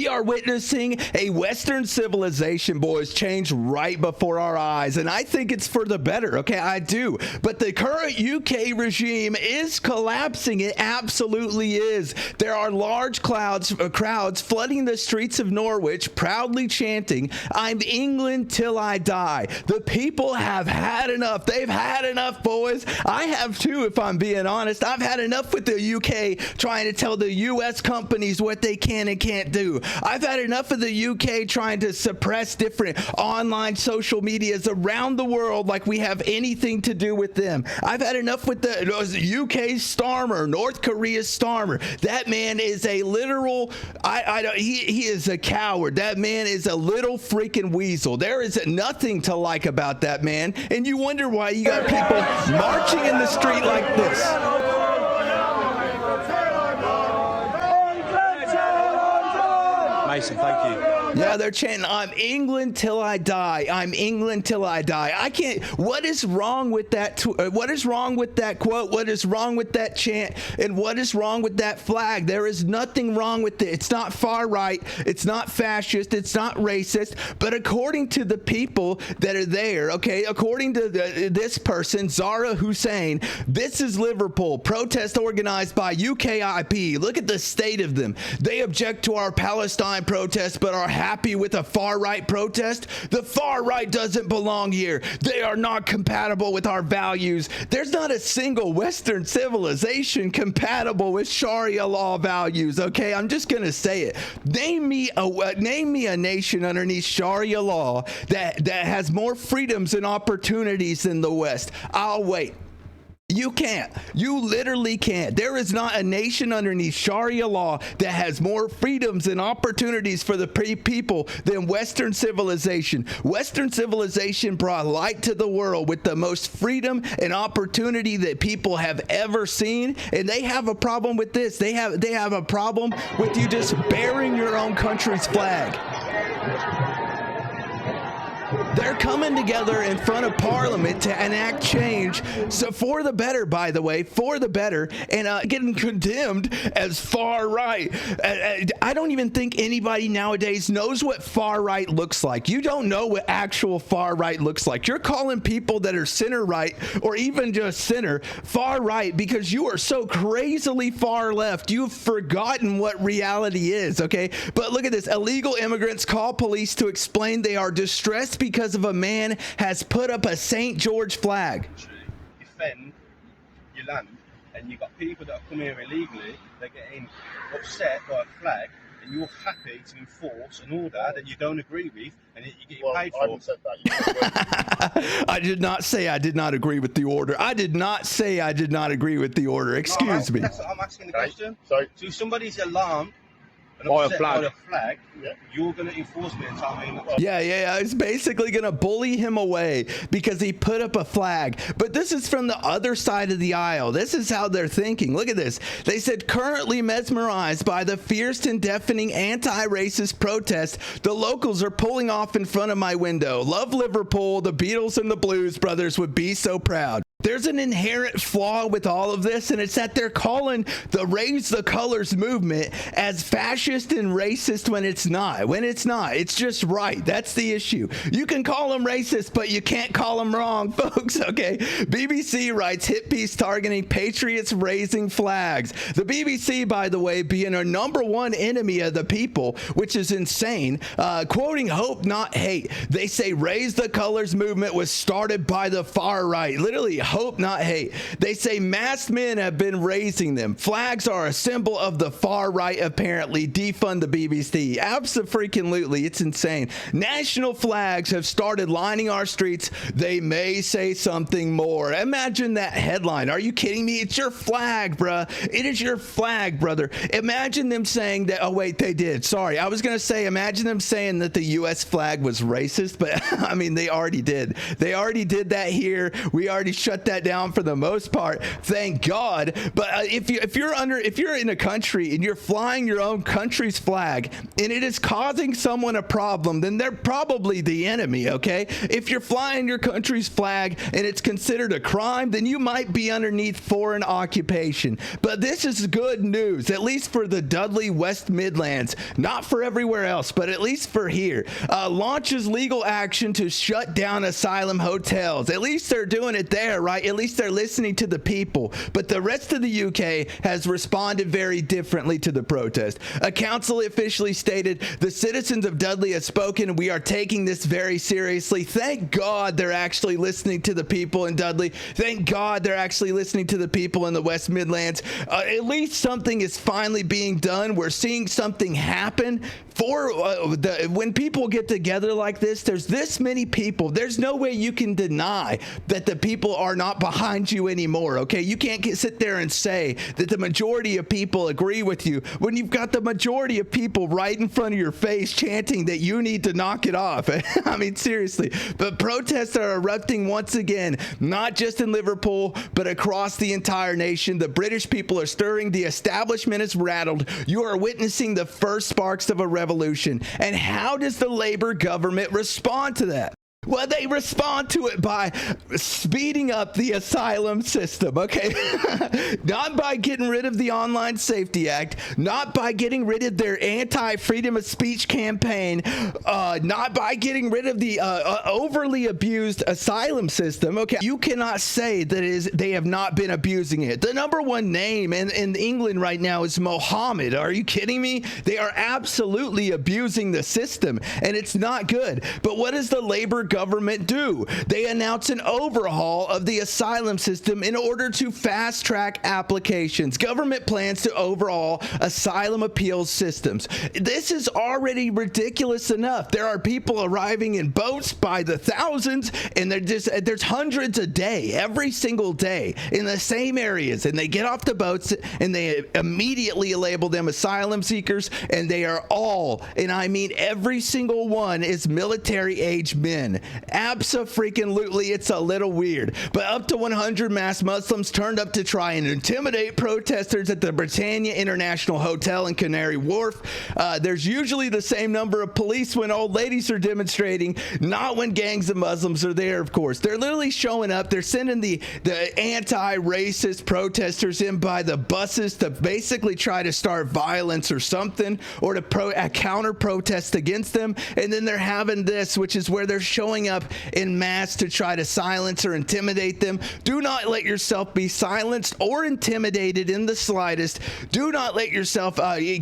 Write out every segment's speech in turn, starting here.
We are witnessing a Western civilization, boys, change right before our eyes. And I think it's for the better. Okay, I do. But the current UK regime is collapsing. It absolutely is. There are large crowds flooding the streets of Norwich, proudly chanting, "I'm England till I die." The people have had enough. They've had enough, boys. I have too, if I'm being honest. I've had enough with the UK trying to tell the US companies what they can and can't do. I've had enough of the UK trying to suppress different online social medias around the world like we have anything to do with them. I've had enough with the UK Starmer, North Korea's Starmer. That man is a literal, he is a coward. That man is a little freaking weasel. There is nothing to like about that man. And you wonder why you got people marching in the street like this. Mason, thank you. Yeah, they're chanting, "I'm England till I die. I'm England till I die." I can't. What is wrong with that? What is wrong with that quote? What is wrong with that chant? And what is wrong with that flag? There is nothing wrong with it. It's not far right. It's not fascist. It's not racist. But according to the people that are there, okay, according to this person, Zara Hussein, this is Liverpool. Protest organized by UKIP. Look at the state of them. They object to our Palestine protest, but are happy with a far-right protest. The far-right doesn't belong here. They are not compatible with our values. There's not a single Western civilization compatible with Sharia law values, okay? I'm just going to say it. Name me a nation underneath Sharia law that has more freedoms and opportunities than the West. I'll wait. You can't. You literally can't. There is not a nation underneath Sharia law that has more freedoms and opportunities for the people than Western civilization. Western civilization brought light to the world with the most freedom and opportunity that people have ever seen, and they have a problem with this. They have a problem with you just bearing your own country's flag. They're coming together in front of Parliament to enact change, so for the better, by the way, for the better, and getting condemned as far right. I don't even think anybody nowadays knows what far right looks like. You don't know what actual far right looks like. You're calling people that are center right or even just center far right because you are so crazily far left. You've forgotten what reality is, okay? But look at this. Illegal immigrants call police to explain they are distressed because of a man has put up a St. George flag. Defend your land, and you've got people that have come here illegally, they're getting upset by a flag, and you're happy to enforce an order that you don't agree with, and you get paid for. I haven't said that. I did not say I did not agree with the order. I did not say I did not agree with the order. Excuse me. I'm asking the question. So if somebody's alarmed by a flag, you're going to enforce me and tell me. Yeah. It's basically going to bully him away because he put up a flag. But this is from the other side of the aisle. This is how they're thinking. Look at this. They said, currently mesmerized by the fierce and deafening anti-racist protest, the locals are pulling off in front of my window. Love Liverpool. The Beatles and the Blues Brothers would be so proud. There's an inherent flaw with all of this, and it's that they're calling the Raise the Colors movement as fascist and racist when it's not. When it's not. It's just right. That's the issue. You can call them racist, but you can't call them wrong, folks, okay? BBC writes hit piece targeting patriots raising flags. The BBC, by the way, being a number one enemy of the people, which is insane, quoting hope, not hate. They say Raise the Colors movement was started by the far right. Literally, hope, not hate. They say masked men have been raising them. Flags are a symbol of the far right, apparently. Defund the BBC. Abso-freaking-lutely. It's insane. National flags have started lining our streets. They may say something more. Imagine that headline. Are you kidding me? It's your flag, bruh. It is your flag, brother. Imagine them saying that. Oh, wait, they did. Sorry. I was going to say, imagine them saying that the U.S. flag was racist, but I mean, they already did. They already did that here. We already shut shut that down for the most part, thank God. But if you're in a country and you're flying your own country's flag and it is causing someone a problem, then they're probably the enemy, okay? If you're flying your country's flag and it's considered a crime, then you might be underneath foreign occupation. But this is good news, at least for the Dudley West Midlands, not for everywhere else, but at least for here. Launches legal action to shut down asylum hotels. At least they're doing it there, right? At least they're listening to the people. But the rest of the UK has responded very differently to the protest. A council officially stated, the citizens of Dudley have spoken and we are taking this very seriously. Thank God they're actually listening to the people in Dudley. Thank God they're actually listening to the people in the West Midlands. At least something is finally being done. We're seeing something happen. When people get together like this, there's this many people. There's no way you can deny that the people are not behind you anymore, okay? You can't sit there and say that the majority of people agree with you when you've got the majority of people right in front of your face chanting that you need to knock it off. I mean, seriously. But protests are erupting once again, not just in Liverpool, but across the entire nation. The British people are stirring. The establishment is rattled. You are witnessing the first sparks of a revolution. And how does the Labour government respond to that? Well, they respond to it by speeding up the asylum system, okay? Not by getting rid of the Online Safety Act, not by getting rid of their anti-freedom of speech campaign, not by getting rid of the overly abused asylum system, okay? You cannot say that they have not been abusing it. The number one name in England right now is Mohammed. Are you kidding me? They are absolutely abusing the system, and it's not good. But what does the Labour government do? They announce an overhaul of the asylum system in order to fast track applications. Government plans to overhaul asylum appeals systems. This is already ridiculous enough. There are people arriving in boats by the thousands, and there's hundreds a day, every single day, in the same areas, and they get off the boats and they immediately label them asylum seekers, and they are all, and I mean every single one, is military-age men. Abso-freaking-lutely, it's a little weird. But up to 100 masked Muslims turned up to try and intimidate protesters at the Britannia International Hotel in Canary Wharf. There's usually the same number of police when old ladies are demonstrating, not when gangs of Muslims are there, of course. They're literally showing up. They're sending the anti-racist protesters in by the buses to basically try to start violence or something, or to counter-protest against them. And then they're having this, which is where they're showing up in mass to try to silence or intimidate them. Do not let yourself be silenced or intimidated in the slightest. Do not let yourself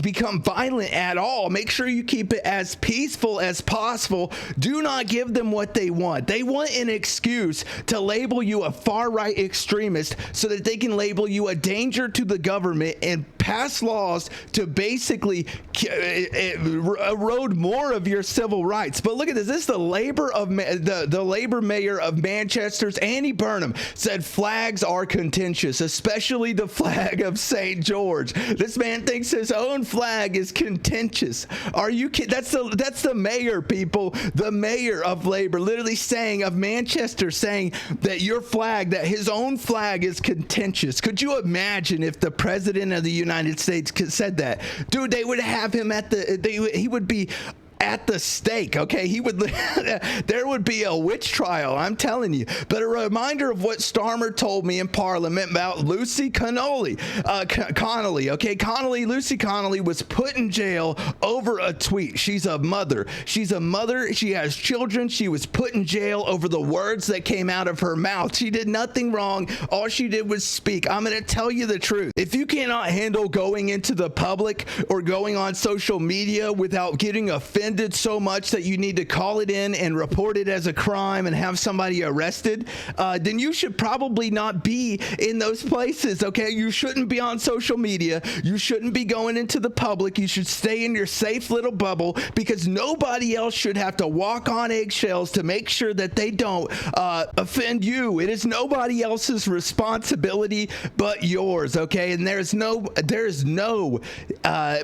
become violent at all. Make sure you keep it as peaceful as possible. Do not give them what they want. They want an excuse to label you a far-right extremist so that they can label you a danger to the government and pass laws to basically erode more of your civil rights. But look at this. This is the Labour mayor of Manchester's Annie Burnham said flags are contentious, especially the flag of St. George. This man thinks his own flag is contentious. Are you kidding? That's the mayor, people. The mayor of Labour literally saying, of Manchester, saying that your flag, that his own flag is contentious. Could you imagine if the president of the United States said that? Dude, they would have him he would be at the stake, okay? There would be a witch trial, I'm telling you. But a reminder of what Starmer told me in Parliament about Lucy Connolly, Lucy Connolly was put in jail over a tweet. She's a mother. She has children. She was put in jail over the words that came out of her mouth. She did nothing wrong. All she did was speak. I'm going to tell you the truth. If you cannot handle going into the public or going on social media without getting offended so much that you need to call it in and report it as a crime and have somebody arrested, then you should probably not be in those places, okay? You shouldn't be on social media. You shouldn't be going into the public. You should stay in your safe little bubble, because nobody else should have to walk on eggshells to make sure that they don't offend you. It is nobody else's responsibility but yours, okay? And there is no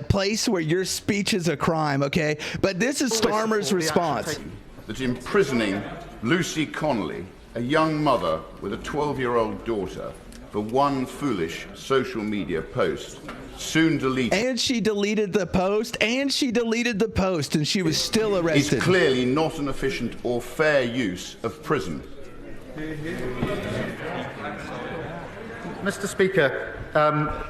place where your speech is a crime, okay? But this is Starmer's response. That imprisoning Lucy Connolly A young mother with a 12-year-old daughter for one foolish social media post, soon deleted. And she deleted the post, and she was still arrested. Is clearly not an efficient or fair use of prison. Mr. Speaker,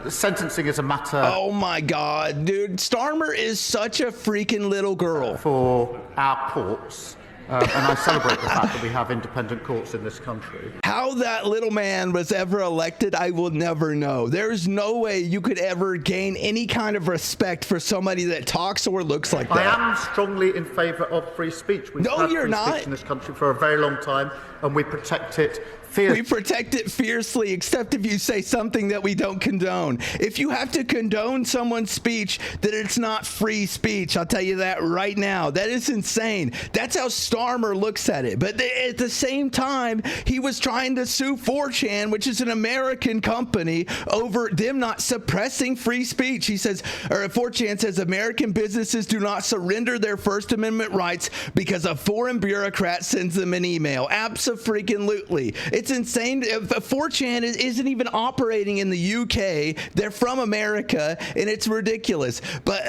sentencing is a matter Oh my God, dude. Starmer is such a freaking little girl. for our courts, and I celebrate the fact that we have independent courts in this country. How that little man was ever elected, I will never know. There's no way you could ever gain any kind of respect for somebody that talks or looks like that. I am strongly in favour of free speech. We've No, had you're free not. speech in this country for a very long time, and we protect it fiercely. We protect it fiercely, except if you say something that we don't condone. If you have to condone someone's speech, then it's not free speech. I'll tell you that right now. That is insane. That's how Starmer looks at it. But at the same time, he was trying to sue 4chan, which is an American company, over them not suppressing free speech. He says, or 4chan says, American businesses do not surrender their First Amendment rights because a foreign bureaucrat sends them an email. Abso-freaking-lutely. It's insane. 4chan isn't even operating in the UK. They're from America, and it's ridiculous. But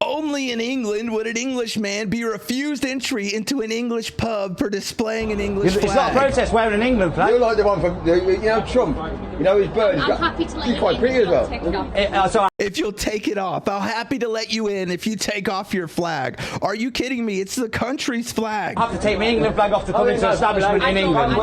only in England would an Englishman be refused entry into an English pub for displaying an English flag. It's not a protest wearing an England flag. You're like the one from, Trump. You know, his bird. I'm happy to let He's you quite in. pretty as well. Take it off. So If you'll take it off, I'm happy to let you in if you take off your flag. Are you kidding me? It's the country's flag. I have to take my England flag off to come into an establishment in England.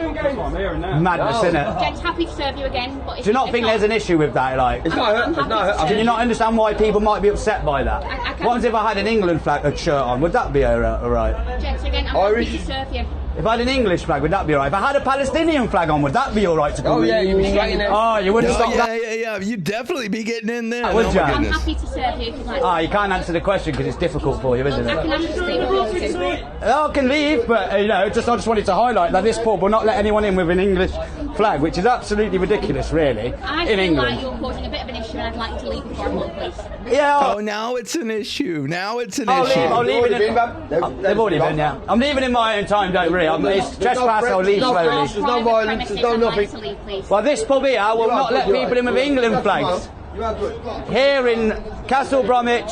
Madness, isn't it? Jen's happy to serve you again. But Do you not think there's an issue with that? Like, It's not hurt. do you not understand why people might be upset by that? I can't- What if I had an England flag shirt on? Would that be alright? Jen, again, I'm Irish. happy to serve you. If I had an English flag, would that be alright? If I had a Palestinian flag on, would that be alright to come Oh, in? yeah, you'd be straight in there. Oh, you wouldn't stop that? Yeah. You'd definitely be getting in there. Would Oh, ya? my I'm goodness. happy to serve you if you'd like. Ah, you can't answer the question because it's difficult for you, isn't I it? can answer it if you want to. I can leave, but I just wanted to highlight that this pub will not let anyone in with an English flag, which is absolutely ridiculous, really, I in feel like England. you're causing a bit of an issue and I'd like you to leave before I call the police. Yeah, Oh, now it's an issue. Now it's an I'll issue. leave. I'll leave already it. been, man. They've already been, yeah. I'm leaving in my own time, don't worry. It's trespass, I'll leave no slowly. There's no violence, there's no I'd like nothing. to leave, please. Well, this pub here will You are not good, let you are people in with good. England Come flags. on. You are good. Here in Castle Bromwich,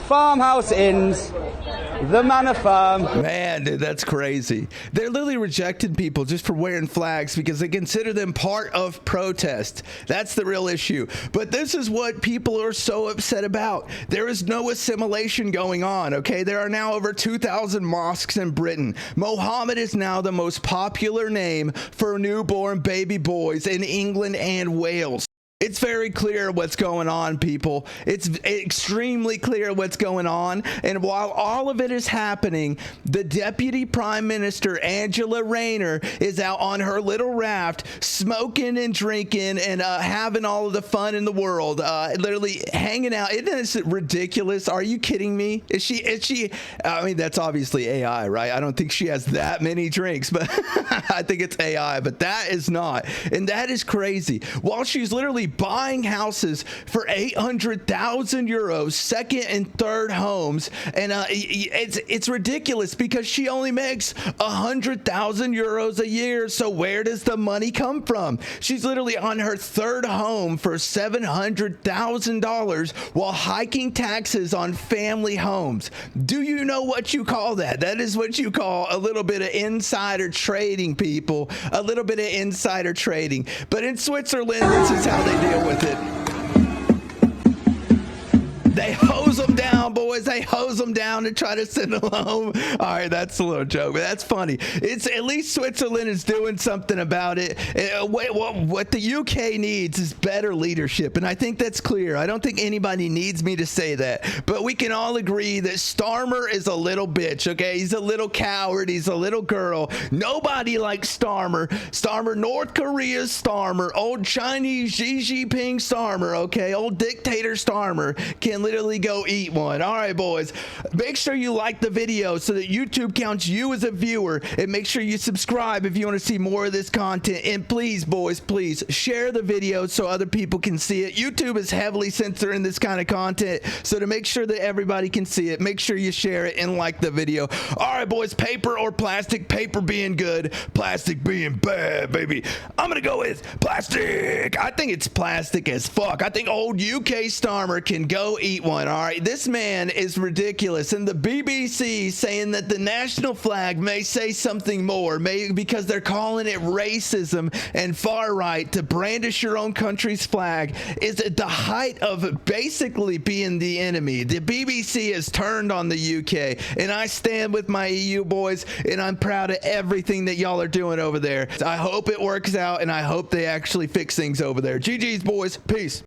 Farmhouse Inns, the Manor Farm. Man, dude, that's crazy. They're literally rejecting people just for wearing flags because they consider them part of protest. That's the real issue. But this is what people are so upset about. There is no assimilation going on, okay? There are now over 2,000 mosques in Britain. Mohammed is now the most popular name for newborn baby boys in England and Wales. It's very clear what's going on, people. It's extremely clear what's going on. And while all of it is happening, the Deputy Prime Minister, Angela Rayner, is out on her little raft, smoking and drinking and having all of the fun in the world, literally hanging out. Isn't this ridiculous? Are you kidding me? Is she, I mean, that's obviously AI, right? I don't think she has that many drinks, but I think it's AI, but that is not. And that is crazy. While she's literally buying houses for 800,000 euros, second and third homes, and it's ridiculous because she only makes 100,000 euros a year. So where does the money come from? She's literally on her third home for $700,000 while hiking taxes on family homes. Do you know what you call that? That is what you call a little bit of insider trading, people. A little bit of insider trading. But in Switzerland, this is how they deal with it. They hose them down, boys. They hose them down and try to send them home. All right, that's a little joke, but that's funny. It's at least Switzerland is doing something about it. What the UK needs is better leadership, and I think that's clear. I don't think anybody needs me to say that, but we can all agree that Starmer is a little bitch, okay? He's a little coward. He's a little girl. Nobody likes Starmer. Starmer, North Korea's Starmer, old Chinese Xi Jinping Starmer, okay? Old dictator Starmer can literally go eat one. All right, boys. Make sure you like the video so that YouTube counts you as a viewer, and make sure you subscribe if you want to see more of this content. And please, boys, please share the video so other people can see it. YouTube is heavily censoring this kind of content, so to make sure that everybody can see it, make sure you share it and like the video. All right, boys. Paper or plastic? Paper being good, plastic being bad, baby. I'm gonna go with plastic. I think it's plastic as fuck. I think old UK Starmer can go eat one. All right, this man is ridiculous, and the BBC saying that the national flag may say something more, maybe because they're calling it racism and far right. To brandish your own country's flag is at the height of basically being the enemy. The BBC has turned on the UK, and I stand with my EU boys, and I'm proud of everything that y'all are doing over there. I hope it works out, and I hope they actually fix things over there. GG's, boys. Peace.